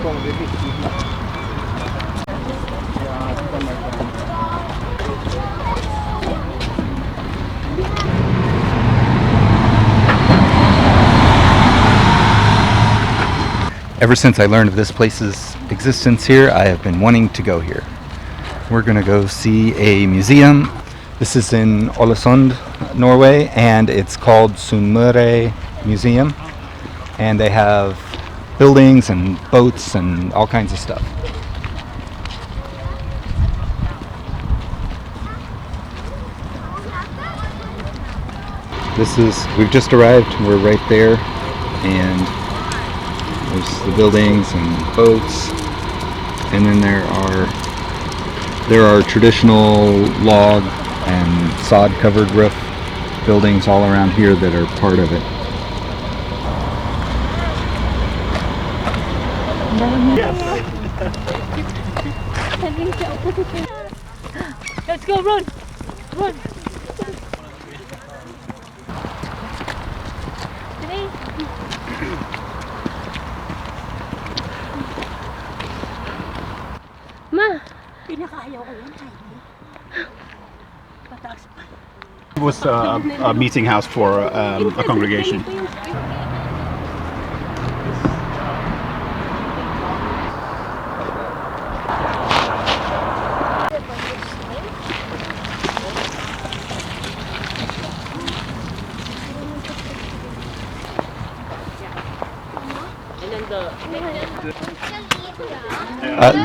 Ever since I learned of this place's existence here, I have been wanting to go here. We're going to go see a museum. This is in Ålesund, Norway, and it's called Sunnmøre Museum. And they have buildings and boats and all kinds of stuff. We've just arrived, we're right there, and there's the buildings and boats, and then there are traditional log and sod covered roof buildings all around here that are part of it. Let's go, run! Run! Ma! It was a meeting house for a congregation.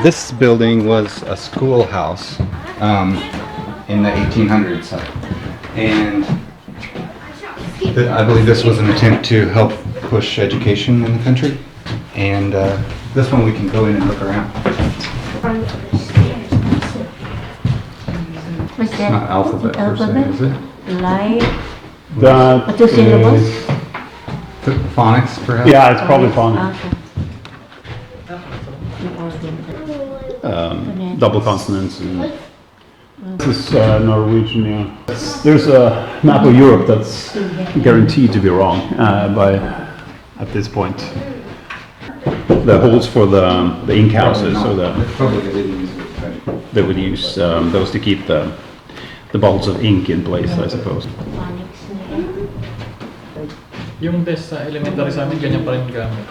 This building was a schoolhouse in the 1800s, and I believe this was an attempt to help push education in the country. And this one we can go in and look around. It's not alphabet per se, is it? Like That two syllables? Phonics, perhaps? Yeah, it's probably phonics. Okay. Double consonants. And this is Norwegian. Yeah. There's a map of Europe that's guaranteed to be wrong at this point. The holes for the ink houses, so they would use those to keep the balls of ink in place, I suppose. Yung test sa elementary sa amin, ganyan pa rin gamit.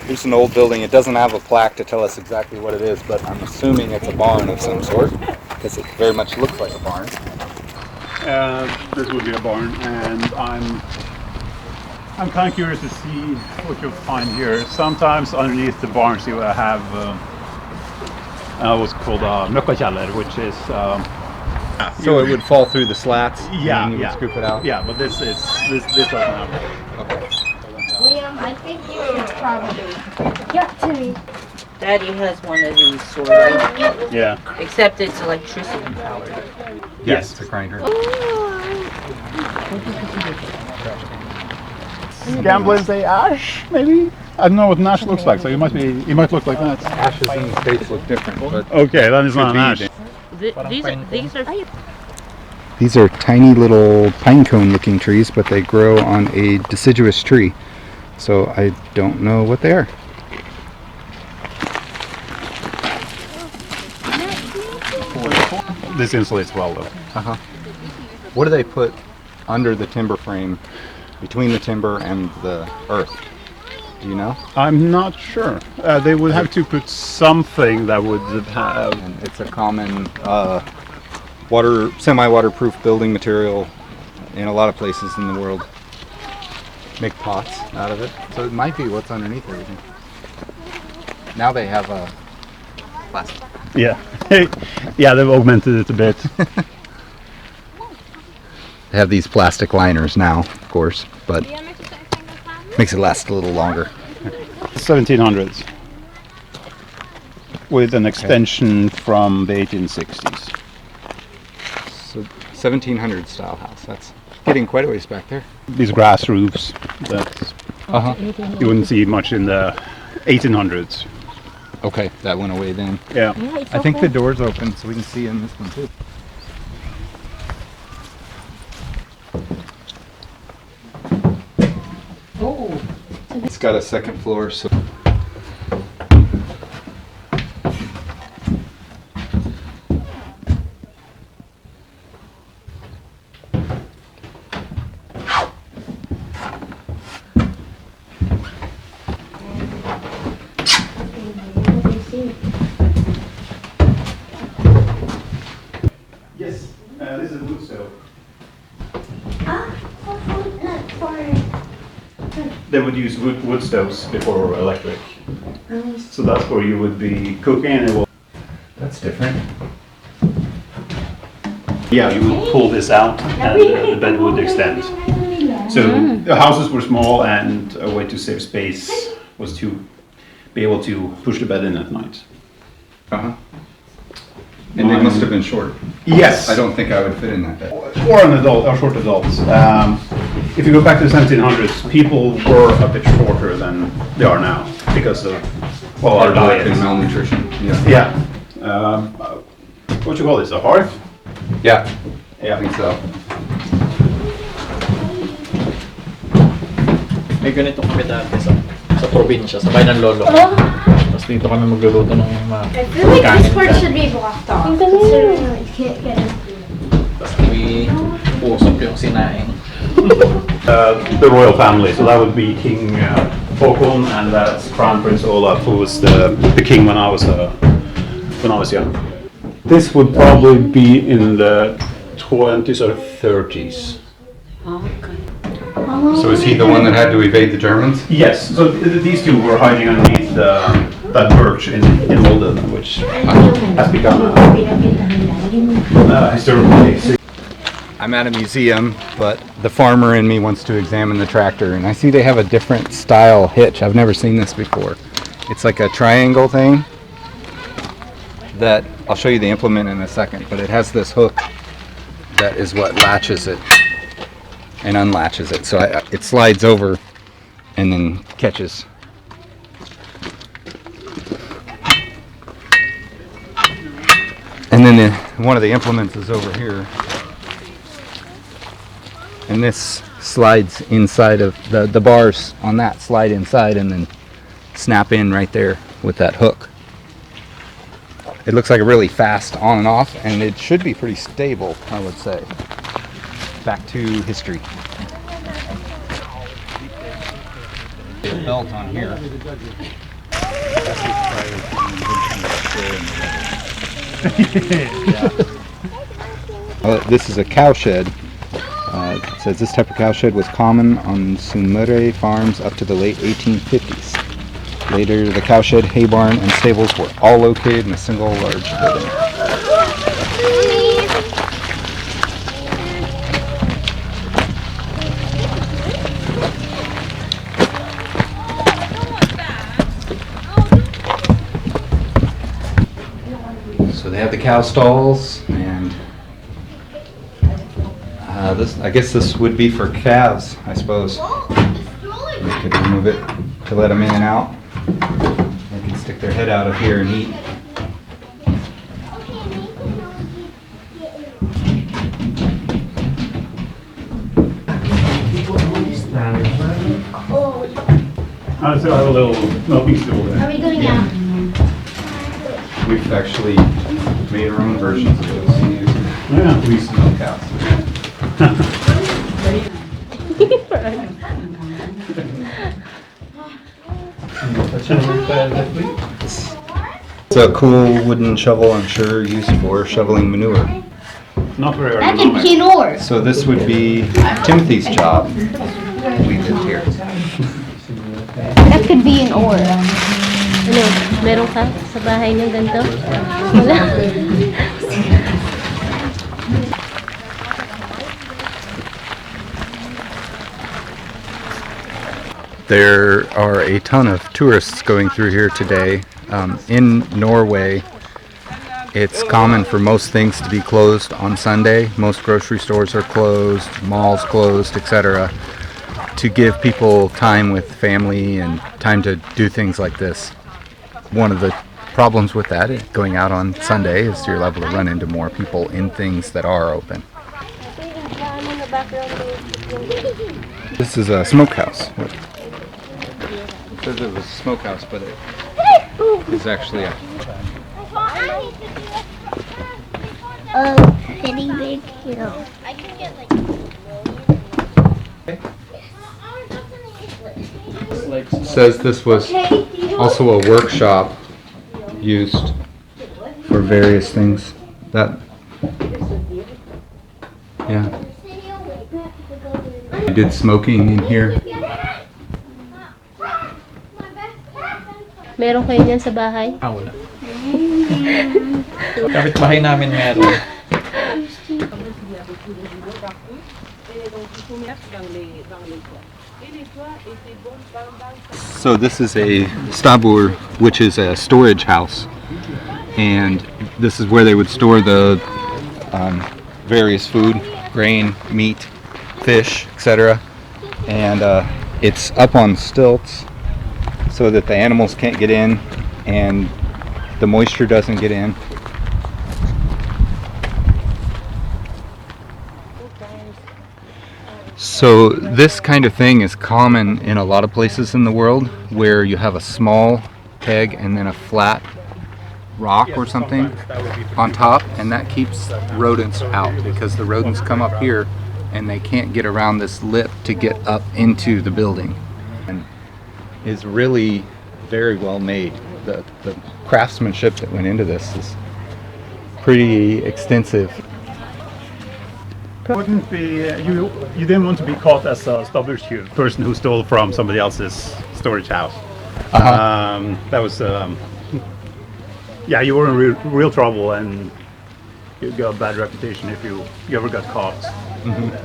Here's an old building. It doesn't have a plaque to tell us exactly what it is, but I'm assuming it's a barn of some sort, because it very much looks like a barn. This would be a barn, and I'm kind of curious to see what you'll find here. Sometimes underneath the barns you will have what's called a møkkakjeller, which is So it would fall through the slats, yeah, and you would scoop it out? Yeah, but this doesn't have it. Okay. Liam, I think you should probably get to me. Daddy has one of these sort of, Yeah. except it's electricity powered. Yes, it's a grinder. Gamblers say ash, maybe? I don't know what an ash looks like, so you might look like that. Ashes in the States look different, but Okay, then it's not an ash. These are tiny little pine cone looking trees, but they grow on a deciduous tree. So I don't know what they are. This insulates well, though. Uh-huh. What do they put under the timber frame, between the timber and the earth? Do you know? I'm not sure. They would have to put something that would have. And it's a common semi-waterproof building material in a lot of places in the world. Make pots out of it. So it might be what's underneath everything. Now they have plastic. Yeah. Yeah, they've augmented it a bit. They have these plastic liners now, of course, but makes it last a little longer. 1700s. With an extension from the 1860s. So 1700 style house. That's getting quite a ways back there. These grass roofs that you wouldn't see much in the 1800s. Okay, that went away then. Yeah. I think the door's open so we can see in this one too. It's got a second floor, so Yes, this is a wood stove. They would use wood stoves before electric. So that's where you would be cooking and it will... that's different. Yeah, you would pull this out and the bed would extend. So the houses were small and a way to save space was to be able to push the bed in at night. Uh-huh. And they must have been short. Yes. I don't think I would fit in that bed. Or an adult, or short adults. If you go back to the 1700s, people were a bit shorter than they are now because of our diet. And malnutrition. Yeah. Yeah. What you call this? A hearth? Yeah. Yeah. I think so. May ganito kami dati sa probinsya, sa bayan ng lolo ko. Tapos dito kami magluluto ng mga I feel like this part kanin. should be blocked off. Considering we can't get in. Tapos may usok yung sinaing. The royal family, so that would be King Håkon and that's Crown Prince Olaf, who was the king when I was young. This would probably be in the 20s or 30s. So is he the one that had to evade the Germans? Yes, so these two were hiding underneath that birch in Malden, which has become a historical place. I'm at a museum, but the farmer in me wants to examine the tractor, and I see they have a different style hitch. I've never seen this before. It's like a triangle thing that, I'll show you the implement in a second, but it has this hook that is what latches it and unlatches it. So it slides over and then catches. And then one of the implements is over here. And this slides inside of the bars on that slide inside and then snap in right there with that hook. It looks like a really fast on and off, and it should be pretty stable, I would say. Back to history. The belt on here. This is a cowshed. It says this type of cowshed was common on Sumere farms up to the late 1850s. Later, the cowshed, hay barn, and stables were all located in a single large building. So they have the cow stalls, and I guess this would be for calves, I suppose. We could remove it to let them in and out. They can stick their head out of here and eat. So I have a little milking stool Are there. we going out? We've actually made our own versions of those to use. Yeah. We used to milk cows. It's a cool wooden shovel, I'm sure, used for shoveling manure. Not very That could be ergonomic. an oar. So this would be Timothy's job. We lived here. That could be an oar. Ano, meron ka sa bahay niyo ganito? Wala. There are a ton of tourists going through here today. In Norway, it's common for most things to be closed on Sunday. Most grocery stores are closed, malls closed, etc. To give people time with family and time to do things like this. One of the problems with that, going out on Sunday, is you're liable to run into more people in things that are open. This is a smokehouse. says it was a smokehouse, but it is actually a... Pretty big hill. I can get like Says this was also a workshop used for various things. That, yeah. I did smoking in here. Meron kayo niyan sa bahay? Wala. Kapit-bahay namin meron. So this is a stabur, which is a storage house, and this is where they would store the various food, grain, meat, fish, etc. And it's up on stilts so that the animals can't get in and the moisture doesn't get in. So this kind of thing is common in a lot of places in the world, where you have a small peg and then a flat rock or something on top, and that keeps rodents out, because the rodents come up here and they can't get around this lip to get up into the building. And is really very well made. The craftsmanship that went into this is pretty extensive. Wouldn't be you didn't want to be caught as a stubborn person who stole from somebody else's storage house. That was yeah, you were in real trouble, and you got a bad reputation if you ever got caught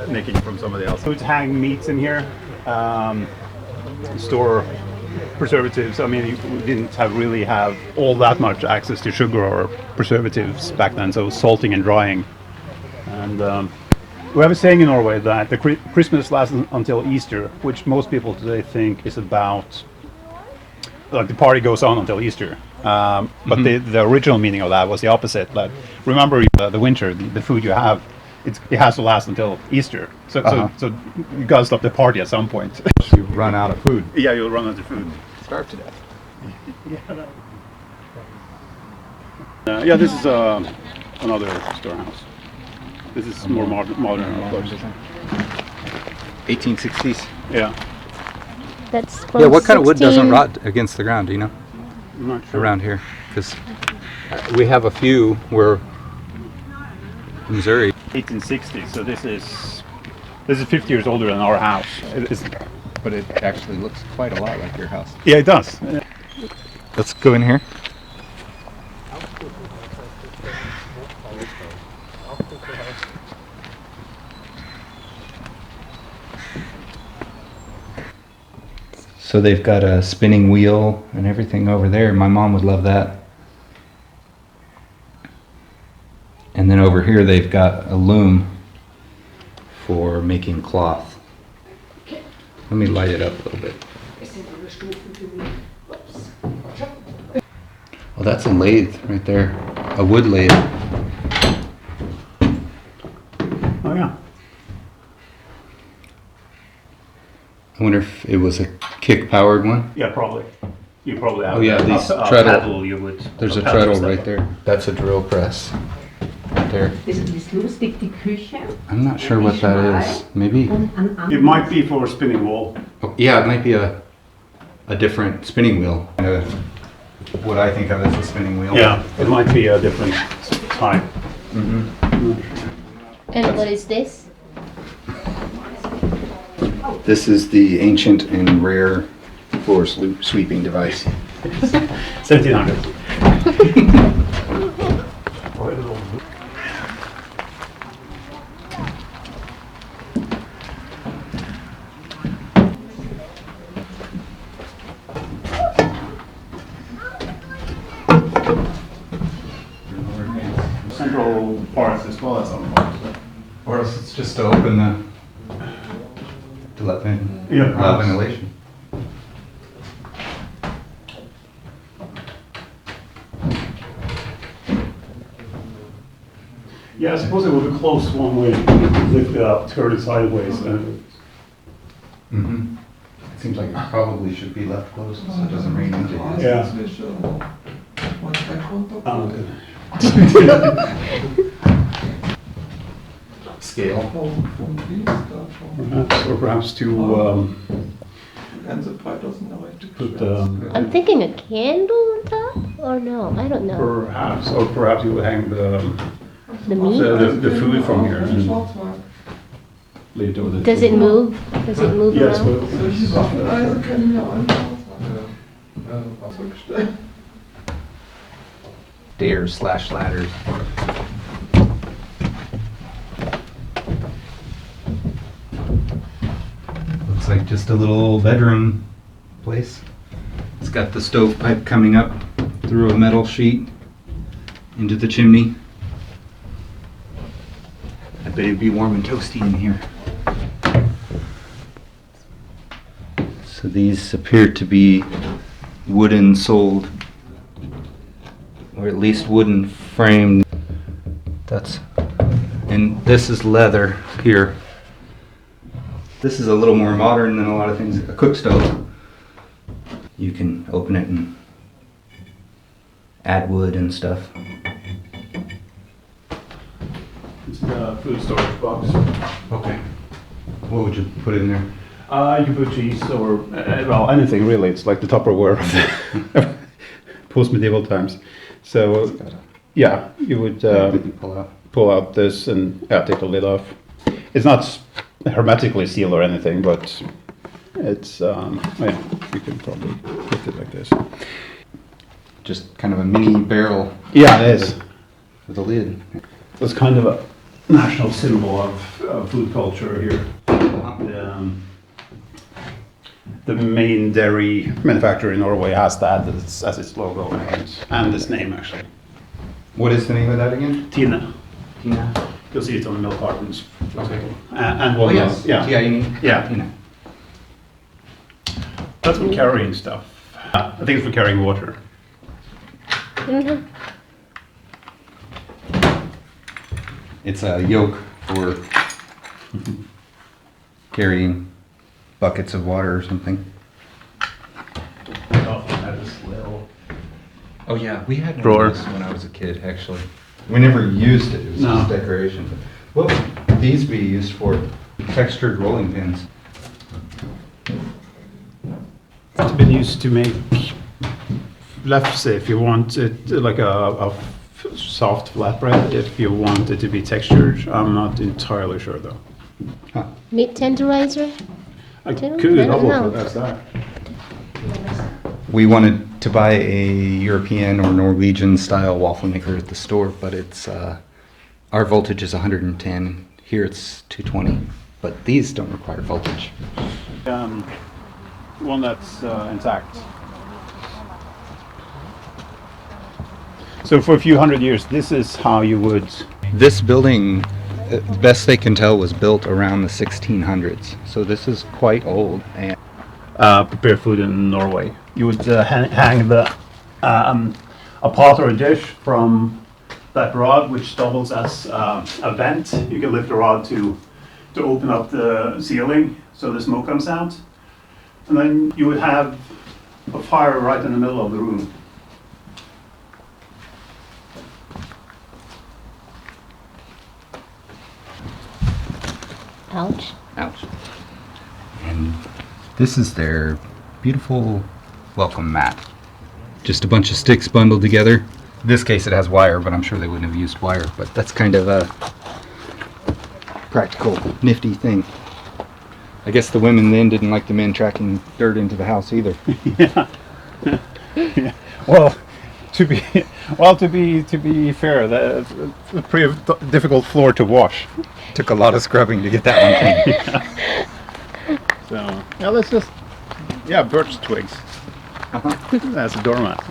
making from somebody else. So to hang meats in here, store preservatives. I mean, you didn't really have all that much access to sugar or preservatives back then, so salting and drying. And we have a saying in Norway that the Christmas lasts until Easter, which most people today think is about, like, the party goes on until Easter. But the original meaning of that was the opposite. Like, remember the winter, the food you have, it has to last until Easter. So you gotta stop the party at some point. You run out of food. Yeah, you'll run out of food. Starve to death. Yeah, this is another storehouse. This is more modern, of course. 1860s. Yeah. That's Yeah, what kind of wood doesn't rot against the ground, do you know? I'm not sure. Around here, because we have a few where Missouri. 1860. So this is 50 years older than our house. But it actually looks quite a lot like your house. Yeah, it does. Let's go in here. So they've got a spinning wheel and everything over there. My mom would love that. And then over here they've got a loom for making cloth. Let me light it up a little bit. Oh, that's a lathe right there. A wood lathe. Oh yeah. I wonder if it was a kick-powered one. Yeah, probably. You probably have. Oh yeah, these treadle. Paddle, you would. There's a treadle right there. That's a drill press. Right there. I'm not sure what that is. Maybe. It might be for spinning wool. Oh, yeah, it might be a different spinning wheel. What I think of as a spinning wheel. Yeah, it might be a different type. And what is this? This is the ancient and rare floor sweeping device. 1700. Central parts as well as some parts. Or else it's just to open to let allow ventilation. Yeah, I suppose it would be closed one way, lift it up, turn it sideways. It's Seems like it probably should be left closed so it doesn't rain into it. Yeah. Scale. Perhaps to put I'm thinking a candle on top, or no? I don't know. perhaps you would hang the The meat? food from here and leave it over the. Does it move? Does it move Yes, around? Stairs/ladders. Looks like just a little bedroom place. It's got the stovepipe coming up through a metal sheet into the chimney. I bet it'd be warm and toasty in here. So these appear to be wooden soled, or at least wooden framed. And this is leather here. This is a little more modern than a lot of things. A cook stove. You can open it and add wood and stuff. It's a food storage box. Okay. What would you put in there? You can put cheese or well, anything really. It's like the Tupperware of the post-medieval times. So yeah, you would pull out this and take the lid off. It's not hermetically sealed or anything, but it's well, you can probably put it like this. Just kind of a mini barrel. Yeah, it is. With a lid. It's kind of a national symbol of food culture here. The main dairy manufacturer in Norway has that as its logo and its name actually. What is the name of that again? Tina. Tina. You'll see it on the milk cartons. Okay. And Oh one yes. yeah. T-I-N-E? Yeah. Tina. That's for carrying stuff. I think it's for carrying water. Mhm. It's a yoke for carrying buckets of water or something. Oh yeah, we had one Drawer. of those when I was a kid, actually. We never used it. It was No. just decoration. What would these be used for? Textured rolling pins. It's been used to make lefse if you want it like a soft flatbread. If you want it to be textured, I'm not entirely sure though. Meat tenderizer? I Too? could I don't double know. that's that. We wanted to buy a European or Norwegian style waffle maker at the store, but it's our voltage is 110. Here it's 220, but these don't require voltage. One that's intact. So for a few hundred years, this is how you would. This building, best they can tell, was built around the 1600s. So this is quite old. And Prepare food in Norway. You would hang the a pot or a dish from that rod, which doubles as a vent. You can lift the rod to open up the ceiling so the smoke comes out, and then you would have a fire right in the middle of the room. Ouch. ouch. And this is their beautiful welcome mat. Just a bunch of sticks bundled together. In this case it has wire, but I'm sure they wouldn't have used wire, but that's kind of a practical, nifty thing. I guess the women then didn't like the men tracking dirt into the house either. Yeah. Yeah. Well, to be fair, that's a pretty difficult floor to wash. Took a lot of scrubbing to get that one clean. So yeah, let's just birch twigs. That's a doormat.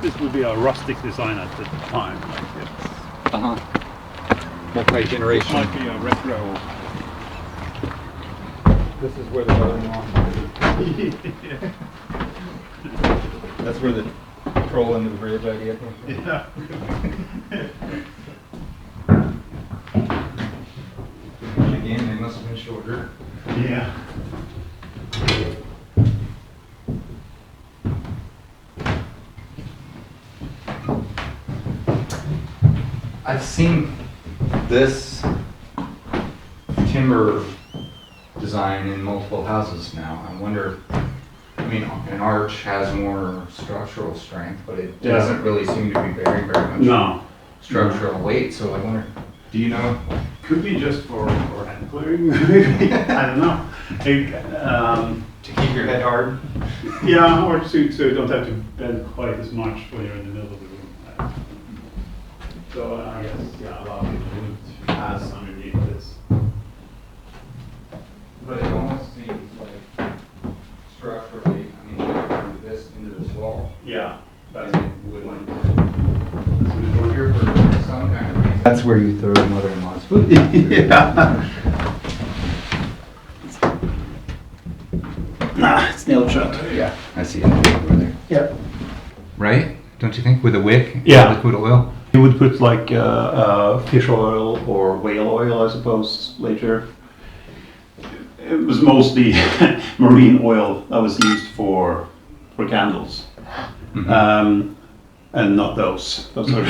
This would be a rustic design at the time. Like it's Multi-generation. might be a retro. This is where the mother-in-law. That's where the troll under the bridge idea came from. Yeah. must have been shorter. Yeah. I've seen this timber design in multiple houses now. I wonder, I mean, an arch has more structural strength, but it Yeah. doesn't really seem to be bearing very much No. structural weight. So I wonder, do you know? Could be just for hand clearing, maybe. I don't know. To keep your head hard? Yeah, or so you don't have to bend quite as much when you're in the middle of the room. So I guess, yeah, a lot of people would pass underneath this. But it almost seems like structurally, I mean, you could do this into this wall. Yeah. And it would like, here for some kind of reason. That's where you throw your mother-in-law's food. Yeah. Nah, it's nailed shut. Yeah, I see it over there. Yep. Right? Don't you think? With a wick? Yeah. Liquid oil? You would put like fish oil or whale oil, I suppose, later. It was mostly marine oil that was used for candles. Mhm. And not those. Those are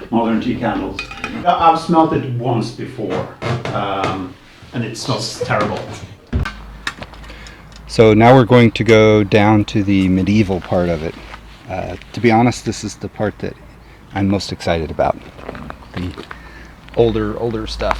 modern tea candles. I've smelt it once before, and it smells terrible. So now we're going to go down to the medieval part of it. To be honest, this is the part that I'm most excited about. The older stuff.